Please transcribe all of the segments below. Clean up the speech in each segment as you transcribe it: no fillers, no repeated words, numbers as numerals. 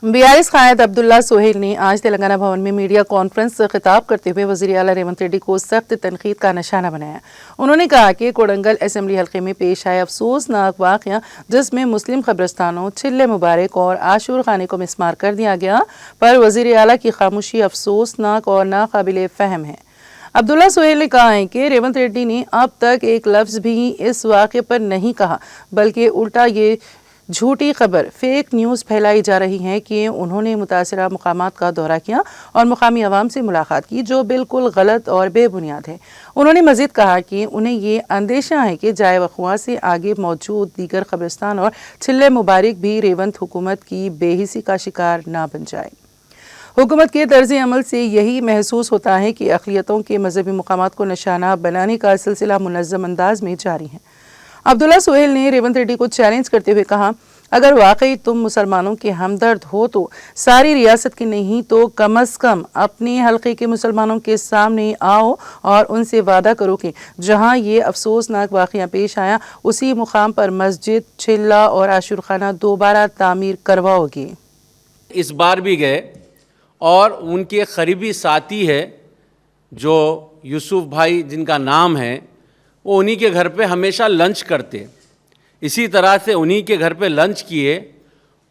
BRS कायद अब्दुल्ला सोहेल ने आज तेलंगाना भवन में मीडिया कॉन्फ्रेंस से खिताब करते हुए वज़ीर आला रेवंत रेड्डी को सख्त तनकीद का निशाना बनाया। उन्होंने कहा कि कोडंगल असेंबली हल्के में पेश आए अफसोसनाक वाक़या जिसमें मुस्लिम कब्रिस्तानों, चिल्ले मुबारक और आशूर खाने को मिसमार कर दिया गया, पर वज़ीर आला की खामोशी अफसोसनाक और नाकाबिले फ़हम है। अब्दुल्ला सोहेल ने कहा है कि रेवंत रेड्डी ने अब तक एक लफ्ज़ भी इस वाक़े पर नहीं कहा, बल्कि उल्टा ये झूठी खबर फेक न्यूज़ फैलाई जा रही है कि उन्होंने मुतासिरा मकामात का दौरा किया और मुकामी अवाम से मुलाकात की, जो बिल्कुल गलत और बेबुनियाद है। उन्होंने मज़ीद कहा कि उन्हें ये अंदेशा है कि जाए वक़्वा से आगे मौजूद दीगर कब्रिस्तान और चिल्ले मुबारक भी रेवंत हुकूमत की बेहिसी का शिकार ना बन जाए। हुकूमत के तर्ज अमल से यही महसूस होता है कि अक़लियतों के मजहबी मकामात को निशाना बनाने का सिलसिला मुनज़्ज़म अंदाज में जारी है। अब्दुल्ला सोहेल ने रेवंत रेड्डी को चैलेंज करते हुए कहा, अगर वाकई तुम मुसलमानों के हमदर्द हो तो सारी रियासत के नहीं तो कम अज़ कम अपने हल्के के मुसलमानों के सामने आओ और उनसे वादा करो कि जहां ये अफसोसनाक वाक़या पेश आया उसी मुकाम पर मस्जिद, चिल्ला और आशूर खाना दोबारा तामीर करवाओगे। इस बार भी गए और उनके करीबी साथी है जो यूसुफ भाई जिनका नाम है, वो उन्हीं के घर पे हमेशा लंच करते। इसी तरह से उन्हीं के घर पे लंच किए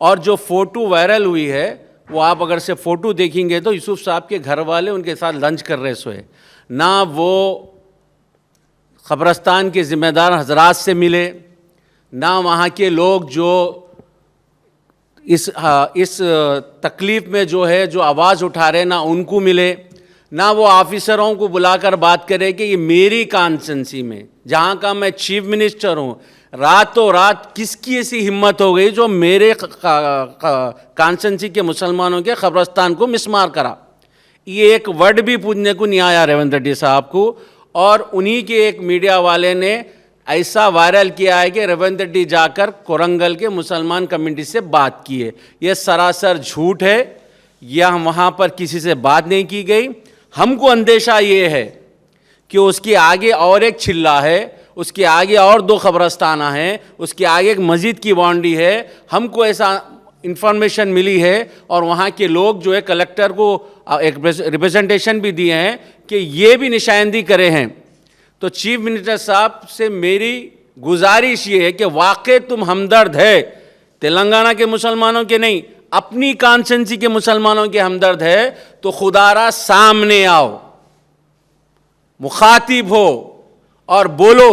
और जो फ़ोटो वायरल हुई है वो आप अगर से फ़ोटो देखेंगे तो यूसुफ साहब के घर वाले उनके साथ लंच कर रहे सोए। ना वो क़ब्रस्तान के ज़िम्मेदार हजरात से मिले, ना वहाँ के लोग जो इस तकलीफ़ में जो है जो आवाज़ उठा रहे ना उनको मिले, ना वो ऑफिसरों को बुलाकर बात करे कि ये मेरी कॉन्स्टिट्यूंसी में जहाँ का मैं चीफ मिनिस्टर हूँ, रातों रात किसकी ऐसी हिम्मत हो गई जो मेरे कॉन्स्टिट्यूंसी के मुसलमानों के कब्रस्तान को मिसमार करा। ये एक वर्ड भी पूछने को नहीं आया रेवंत रेड्डी साहब को, और उन्हीं के एक मीडिया वाले ने ऐसा वायरल किया है कि रेवंत रेड्डी जाकर कोरंगल के मुसलमान कम्युनिटी से बात की है। ये सरासर झूठ है, यह वहाँ पर किसी से बात नहीं की गई। हमको अंदेशा ये है कि उसके आगे और एक चिल्ला है, उसके आगे और 2 कब्रस्ताना हैं, उसके आगे एक मस्जिद की बाउंड्री है। हमको ऐसा इंफॉर्मेशन मिली है और वहाँ के लोग जो है कलेक्टर को एक रिप्रेजेंटेशन भी दिए हैं कि ये भी निशानदेही करे हैं। तो चीफ मिनिस्टर साहब से मेरी गुजारिश ये है कि वाकई तुम हमदर्द है, तेलंगाना के मुसलमानों के नहीं, अपनी कॉन्स्टिट्यूंसी के मुसलमानों के हमदर्द है, तो खुदारा सामने आओ, मुखातिब हो और बोलो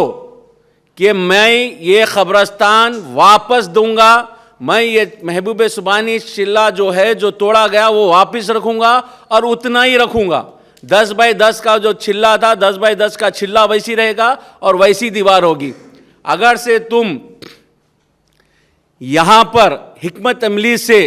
कि मैं ये कब्रस्तान वापस दूंगा, मैं ये महबूब सुबानी चिल्ला जो है जो तोड़ा गया वो वापस रखूंगा और उतना ही रखूंगा। 10 बाई 10 का जो चिल्ला था 10 बाई 10 का चिल्ला वैसी रहेगा और वैसी दीवार होगी। अगर से तुम यहाँ पर हिकमत अमली से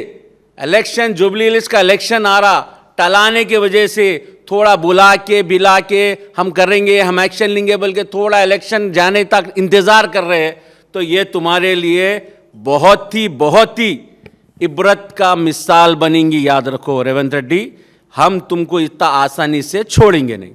इलेक्शन, जुबली लिस्ट का इलेक्शन आ रहा, टलाने की वजह से थोड़ा बुला के बिला के हम करेंगे, हम एक्शन लेंगे, बल्कि थोड़ा इलेक्शन जाने तक इंतज़ार कर रहे हैं, तो ये तुम्हारे लिए बहुत ही इबरत का मिसाल बनेंगी। याद रखो रेवंत रेड्डी, हम तुमको इतना आसानी से छोड़ेंगे नहीं।